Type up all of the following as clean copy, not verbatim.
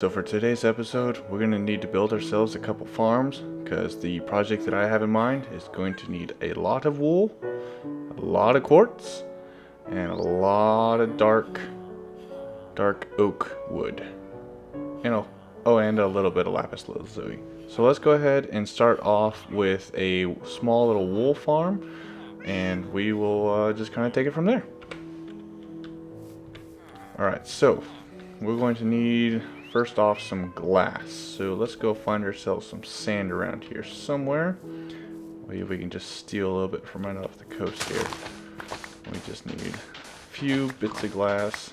So for today's episode, we're going to need to build ourselves a couple farms because the project that I have in mind is going to need a lot of wool, a lot of quartz, and a lot of dark oak wood. And a little bit of lapis lazuli. So let's go ahead and start off with a small little wool farm, and we will just kind of take it from there. Alright, so we're going to need first off some glass. So let's go find ourselves some sand around here somewhere. Maybe we can just steal a little bit from right off the coast here. We just need a few bits of glass.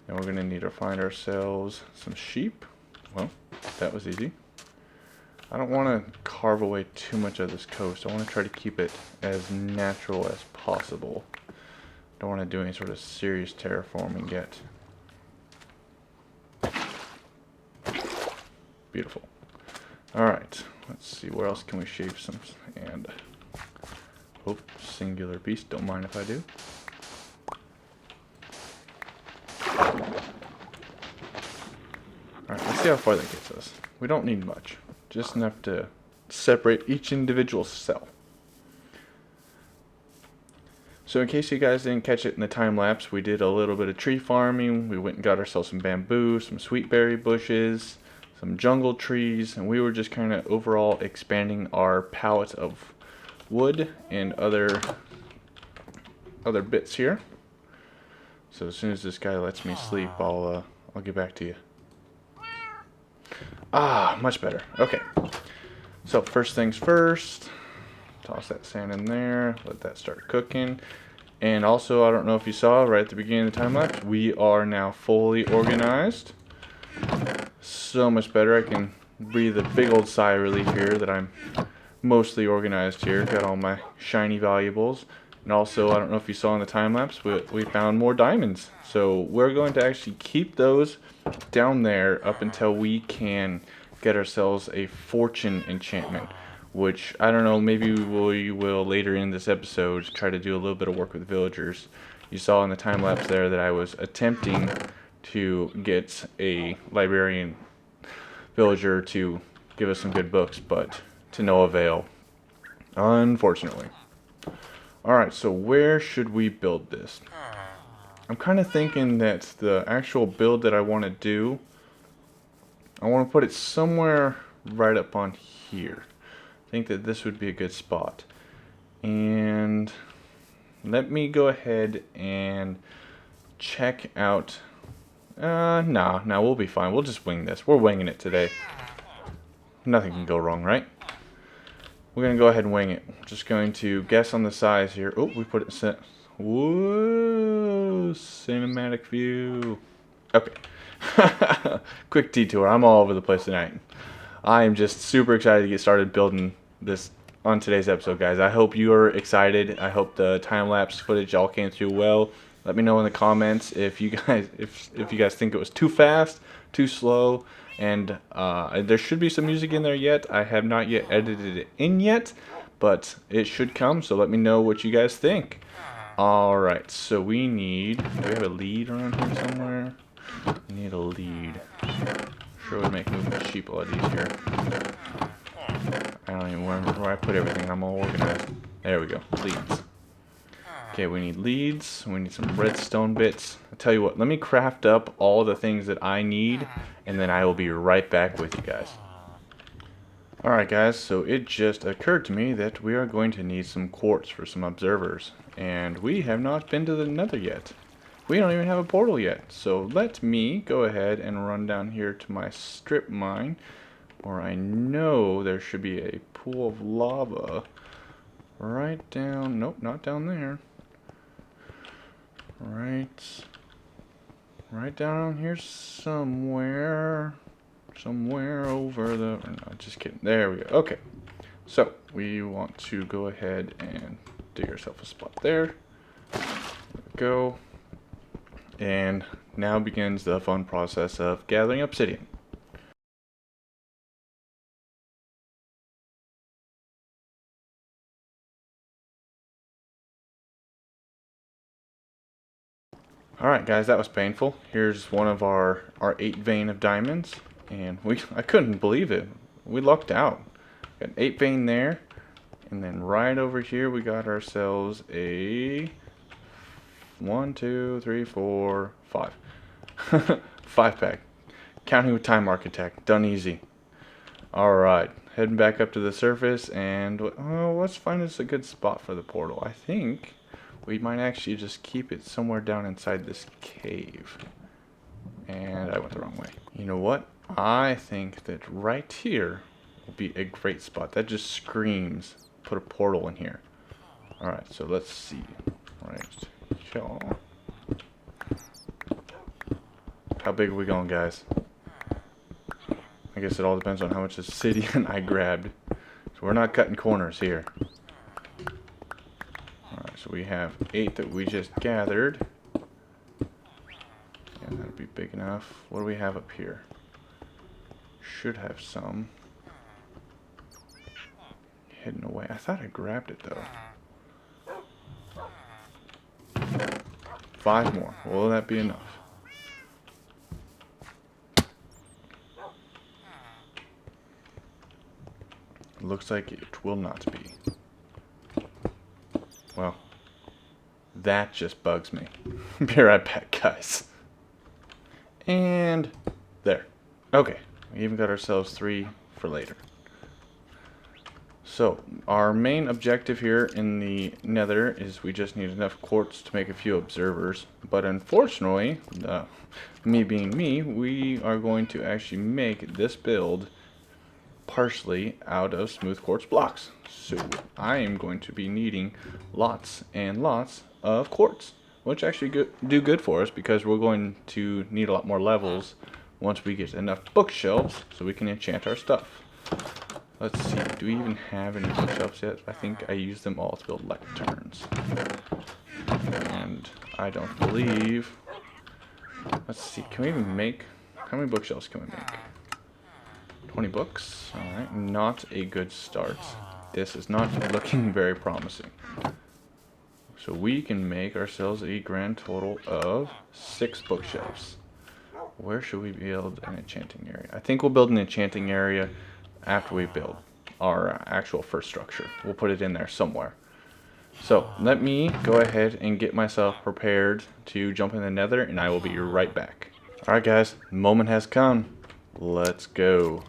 And we're going to need to find ourselves some sheep. Well, that was easy. I don't want to carve away too much of this coast. I want to try to keep it as natural as possible. Don't want to do any sort of serious terraforming yet. Beautiful. Alright, let's see, where else can we shave some sand? Oh, singular beast, don't mind if I do. Alright, let's see how far that gets us. We don't need much, just enough to separate each individual cell. So in case you guys didn't catch it in the time lapse, we did a little bit of tree farming. We went and got ourselves some bamboo, some sweetberry bushes, some jungle trees, and we were just kind of overall expanding our palette of wood and other bits here. So as soon as this guy lets me sleep, I'll get back to you. Ah, much better. Okay. So first things first, toss that sand in there, let that start cooking. And also, I don't know if you saw right at the beginning of the time lapse, we are now fully organized. So much better. I can breathe a big old sigh of relief here that I'm mostly organized here. Got all my shiny valuables. And also, I don't know if you saw in the time lapse, we found more diamonds. So we're going to actually keep those down there up until we can get ourselves a fortune enchantment. Which, I don't know, maybe we will later in this episode try to do a little bit of work with villagers. You saw in the time lapse there that I was attempting to get a librarian villager to give us some good books, but to no avail, unfortunately. Alright, so where should we build this? I'm kind of thinking that the actual build that I want to do, I want to put it somewhere right up on here. I think that this would be a good spot. And let me go ahead and check out. Nah, we'll be fine. We'll just wing this. We're winging it today. Nothing can go wrong, right? We're gonna go ahead and wing it. Just going to guess on the size here. Oh, we put it set. Whoa, cinematic view. Okay. Quick detour. I'm all over the place tonight. I am just super excited to get started building this on today's episode, guys. I hope you are excited. I hope the time-lapse footage all came through well. Let me know in the comments if you guys if you guys think it was too fast, too slow, and there should be some music in there yet. I have not yet edited it in yet, but it should come, so let me know what you guys think. Alright, so do we have a lead around here somewhere? We need a lead. Sure would make moving the sheep a lot easier. I don't even remember where I put everything. I'm all organized. There we go. Leads. Okay, we need leads. We need some redstone bits. I'll tell you what, let me craft up all the things that I need, and then I will be right back with you guys. Alright guys, so it just occurred to me that we are going to need some quartz for some observers. And we have not been to the nether yet. We don't even have a portal yet. So let me go ahead and run down here to my strip mine, where I know there should be a pool of lava right down, nope, not down there. Right down here somewhere. Somewhere over the, no, just kidding. There we go. Okay. So we want to go ahead and dig ourselves a spot there. There we go. And now begins the fun process of gathering obsidian. Alright guys, that was painful. Here's one of our 8 vein of diamonds. And I couldn't believe it. We lucked out. Got an 8 vein there. And then right over here we got ourselves a 1, 2, 3, 4, 5. 5 pack. Counting with Time Architect. Done easy. Alright. Heading back up to the surface and let's find us a good spot for the portal. I think we might actually just keep it somewhere down inside this cave. And I went the wrong way. You know what? I think that right here will be a great spot. That just screams put a portal in here. Alright, so let's see. Right. How big are we going, guys? I guess it all depends on how much obsidian I grabbed. So we're not cutting corners here. Alright, so we have 8 that we just gathered. And that'll be big enough. What do we have up here? Should have some. Hidden away. I thought I grabbed it though. 5 more. Will that be enough? Looks like it will not be. Well, that just bugs me. Be right back, guys. And there. Okay, we even got ourselves 3 for later. So, our main objective here in the nether is we just need enough quartz to make a few observers. But unfortunately, me being me, we are going to actually make this build partially out of smooth quartz blocks. So I am going to be needing lots and lots of quartz, which actually do good for us because we're going to need a lot more levels once we get enough bookshelves so we can enchant our stuff. Let's see, do we even have any bookshelves yet? I think I used them all to build lecterns. And I don't believe... Let's see, can we even make... How many bookshelves can we make? 20 books. Alright, not a good start. This is not looking very promising. So we can make ourselves a grand total of 6 bookshelves. Where should we build an enchanting area? I think we'll build an enchanting area after we build our actual first structure. We'll put it in there somewhere. So let me go ahead and get myself prepared to jump in the nether, and I will be right back. Alright guys, the moment has come. Let's go.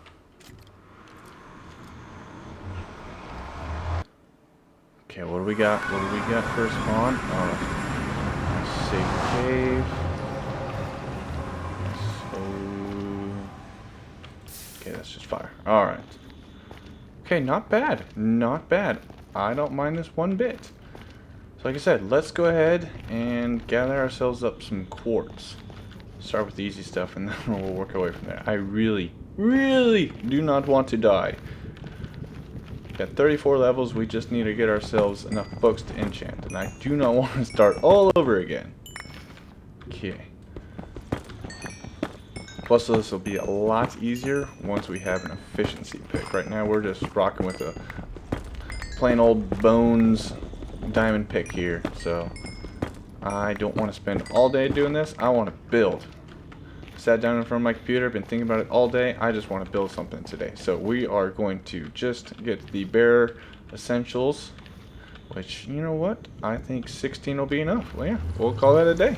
Okay, what do we got? What do we got for a spawn? Safe cave. Okay, that's just fire. Alright. Okay, not bad. Not bad. I don't mind this one bit. So like I said, let's go ahead and gather ourselves up some quartz. Start with the easy stuff and then we'll work our way from there. I really do not want to die. Got 34 levels, we just need to get ourselves enough books to enchant. And I do not want to start all over again. Okay. Plus this will be a lot easier once we have an efficiency pick. Right now we're just rocking with a plain old bones diamond pick here. So I don't want to spend all day doing this. I want to build. Sat down in front of my computer, been thinking about it all day. I just want to build something today. So we are going to just get the bare essentials, which, you know what? I think 16 will be enough. Well, yeah, we'll call that a day.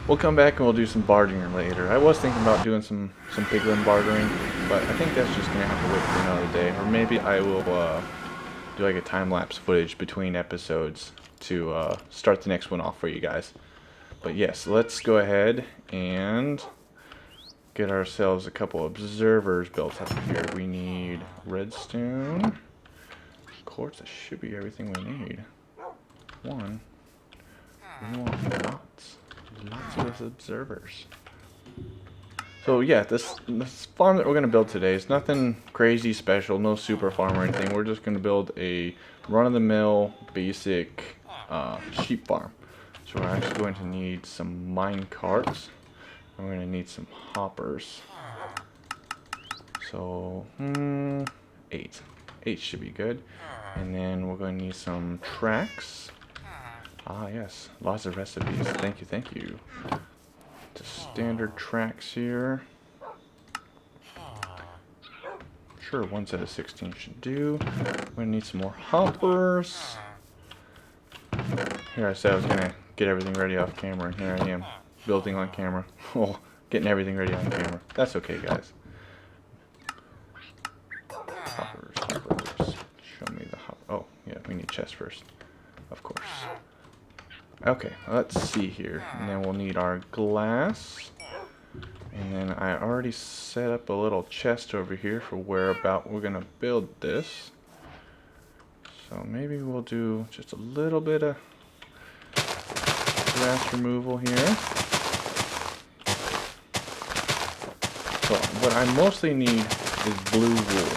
We'll come back and we'll do some bartering later. I was thinking about doing some piglin bartering, but I think that's just going to have to wait for another day. Or maybe I will do like a time-lapse footage between episodes to start the next one off for you guys. But yes, let's go ahead and get ourselves a couple observers built up here. We need redstone, quartz. That should be everything we need. We want lots of observers. So yeah, this farm that we're gonna build today is nothing crazy special, no super farm or anything. We're just gonna build a run-of-the-mill basic sheep farm. So we're actually going to need some mine carts. And we're going to need some hoppers. So, 8. 8 should be good. And then we're going to need some tracks. Ah, yes. Lots of recipes. Thank you, thank you. Just standard tracks here. Sure, one set of 16 should do. We're gonna need some more hoppers. Here I said I was gonna get everything ready off camera, and here I am, building on camera. Oh, getting everything ready on camera. That's okay, guys. Hoppers, hoppers. Show me the hop. Oh, yeah, we need chests first. Of course. Okay, let's see here. And then we'll need our glass. And then I already set up a little chest over here for where about we're gonna build this. So maybe we'll do just a little bit of grass removal here. So what I mostly need is blue wool.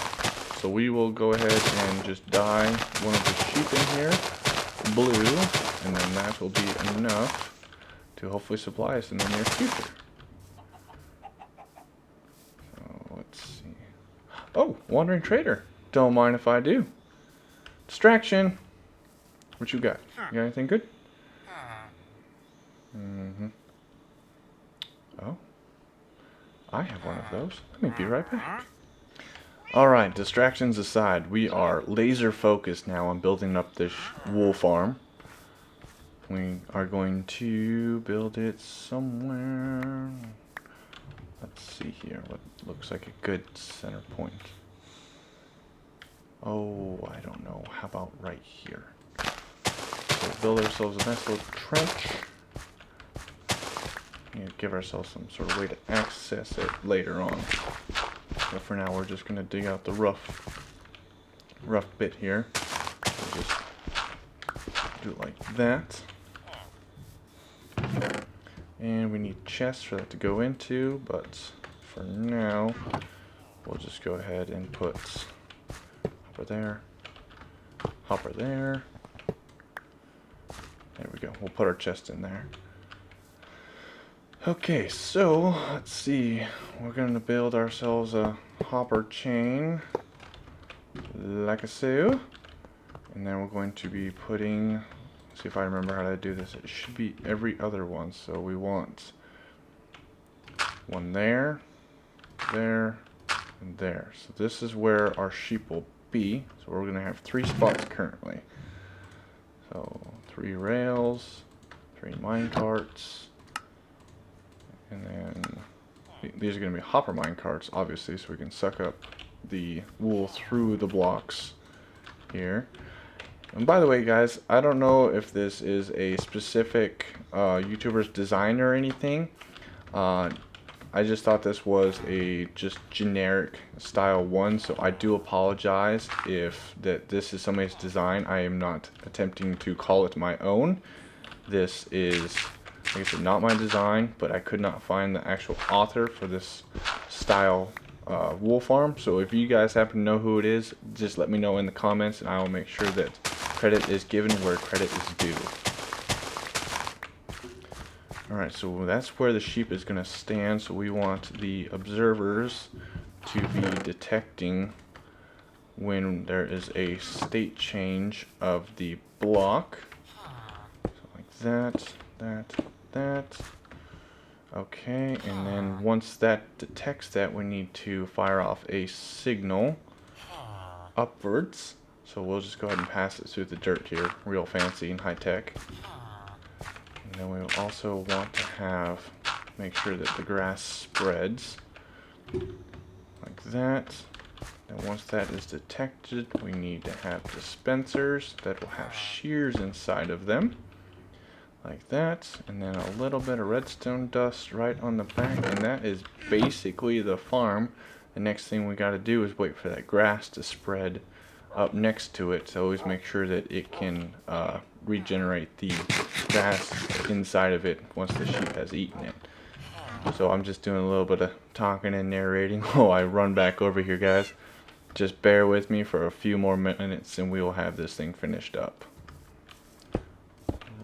So we will go ahead and just dye one of the sheep in here blue, and then that will be enough to hopefully supply us in the near future. So let's see. Oh, Wandering Trader. Don't mind if I do. Distraction. What you got? You got anything good? Oh. I have one of those. Let me be right back. Alright, distractions aside, we are laser focused now on building up this wool farm. We are going to build it somewhere. Let's see here, what looks like a good center point. Oh, I don't know. How about right here? So build ourselves a nice little trench. And give ourselves some sort of way to access it later on. But for now, we're just gonna dig out the rough bit here. We'll just do it like that. And we need chests for that to go into, but for now, we'll just go ahead and put hopper there, hopper there. There we go. We'll put our chest in there. Okay, so let's see. We're gonna build ourselves a hopper chain, like so, and then we're going to be putting. Let's see if I remember how to do this. It should be every other one. So we want one there, there, and there. So this is where our sheep will be. So we're gonna have 3 spots currently. So 3 rails, 3 mine carts. And then these are going to be hopper mine carts, obviously, so we can suck up the wool through the blocks here. And by the way, guys, I don't know if this is a specific YouTuber's design or anything. I just thought this was a just generic style one, so I do apologize if this is somebody's design. I am not attempting to call it my own. This is, like I said, not my design, but I could not find the actual author for this style wool farm. So if you guys happen to know who it is, just let me know in the comments, and I will make sure that credit is given where credit is due. Alright, so that's where the sheep is going to stand. So we want the observers to be detecting when there is a state change of the block. So like that, that. Okay, and then once that detects that, we need to fire off a signal upwards. So we'll just go ahead and pass it through the dirt here, real fancy and high tech. And then we also want to make sure that the grass spreads like that. And once that is detected, we need to have dispensers that will have shears inside of them. Like that, and then a little bit of redstone dust right on the back, and that is basically the farm. The next thing we got to do is wait for that grass to spread up next to it, so always make sure that it can regenerate the grass inside of it once the sheep has eaten it. So I'm just doing a little bit of talking and narrating while I run back over here, guys. Just bear with me for a few more minutes and we will have this thing finished up.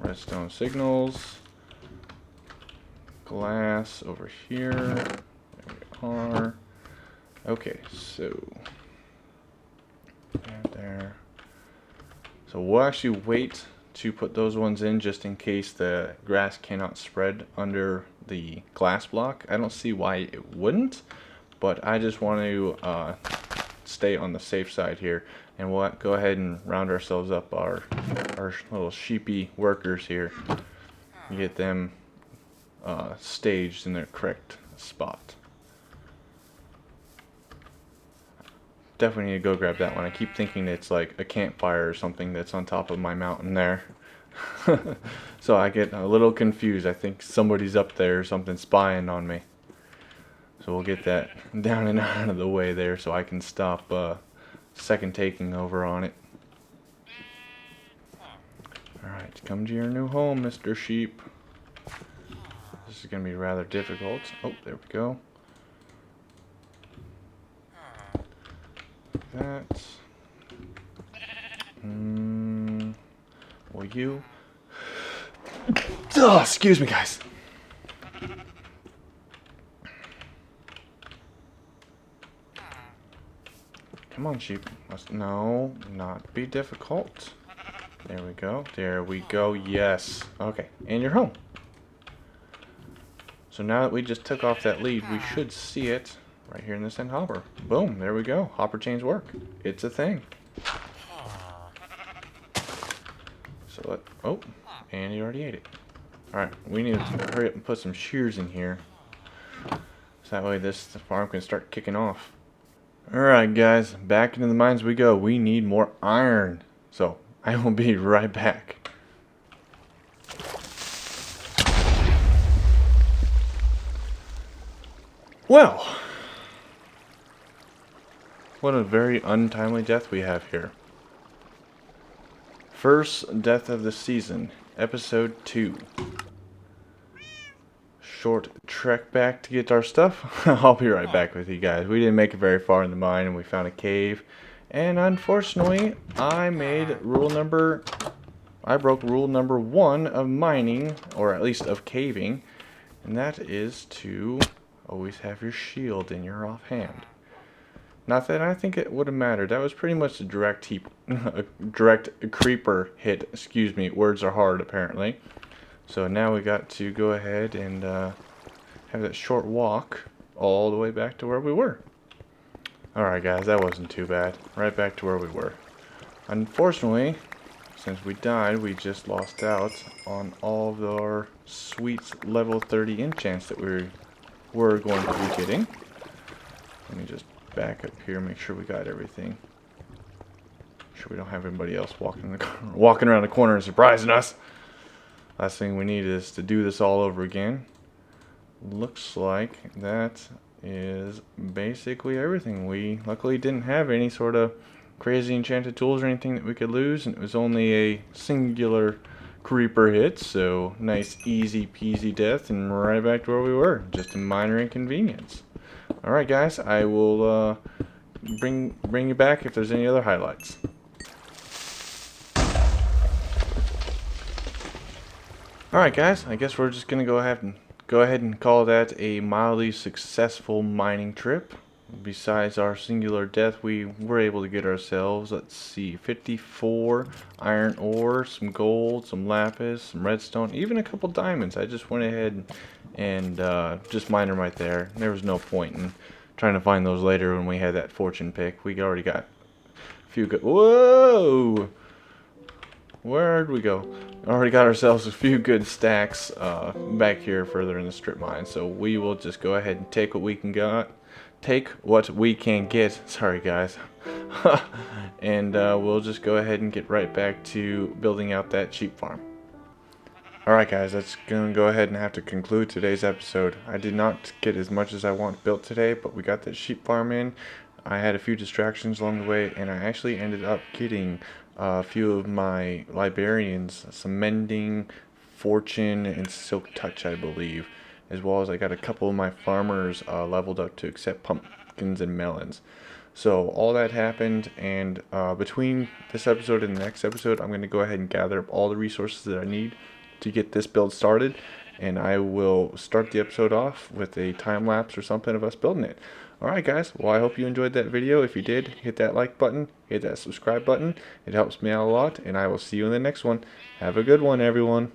Redstone signals, glass over here, there we are. Okay, so there. So we'll actually wait to put those ones in just in case the grass cannot spread under the glass block. I don't see why it wouldn't, but I just want to stay on the safe side here, and we'll go ahead and round ourselves up our little sheepy workers here and get them staged in their correct spot. Definitely need to go grab that one. I keep thinking it's like a campfire or something that's on top of my mountain there. So I get a little confused. I think somebody's up there or something spying on me. So we'll get that down and out of the way there so I can stop second taking over on it. Alright, come to your new home, Mr. Sheep. This is going to be rather difficult. Oh, there we go. That. Will you? Oh, excuse me, guys. Come on, sheep. No, not be difficult. There we go. There we go. Yes. Okay. And you're home. So now that we just took off that lead, we should see it right here in this end hopper. Boom. There we go. Hopper chains work. It's a thing. So oh, and he already ate it. Alright. We need to hurry up and put some shears in here. So that way the farm can start kicking off. Alright guys, back into the mines we go. We need more iron. So, I will be right back. Well, what a very untimely death we have here. First death of the season, episode 2. Short trek back to get our stuff. I'll be right back with you guys. We didn't make it very far in the mine and we found a cave. And unfortunately, I broke rule number 1 of mining, or at least of caving. And that is to always have your shield in your offhand. Not that I think it would have mattered. That was pretty much a direct creeper hit. Excuse me, words are hard apparently. So now we got to go ahead and have that short walk all the way back to where we were. Alright guys, that wasn't too bad. Right back to where we were. Unfortunately, since we died, we just lost out on all of our sweet level 30 enchants that we were going to be getting. Let me just back up here, make sure we got everything. Make sure we don't have anybody else walking around the corner and surprising us. Last thing we need is to do this all over again. Looks like that is basically everything. We luckily didn't have any sort of crazy enchanted tools or anything that we could lose, and it was only a singular creeper hit, so nice easy peasy death and right back to where we were. Just a minor inconvenience. Alright guys, I will bring you back if there's any other highlights. Alright guys, I guess we're just going to go ahead and call that a mildly successful mining trip. Besides our singular death, we were able to get ourselves, let's see, 54 iron ore, some gold, some lapis, some redstone, even a couple diamonds. I just went ahead and just mined them right there. There was no point in trying to find those later when we had that fortune pick. We already got a few good... Whoa! Where'd we go? Already got ourselves a few good stacks back here further in the strip mine. So we will just go ahead and take what we can get. Sorry guys. And we'll just go ahead and get right back to building out that sheep farm. Alright guys, that's going to go ahead and have to conclude today's episode. I did not get as much as I want built today, but we got that sheep farm in. I had a few distractions along the way, and I actually ended up getting a few of my librarians, some mending, fortune, and silk touch, I believe. As well as I got a couple of my farmers leveled up to accept pumpkins and melons. So all that happened, and between this episode and the next episode, I'm going to go ahead and gather up all the resources that I need to get this build started. and I will start the episode off with a time lapse or something of us building it. Alright guys, well I hope you enjoyed that video. If you did, hit that like button, hit that subscribe button. It helps me out a lot, and I will see you in the next one. Have a good one, everyone.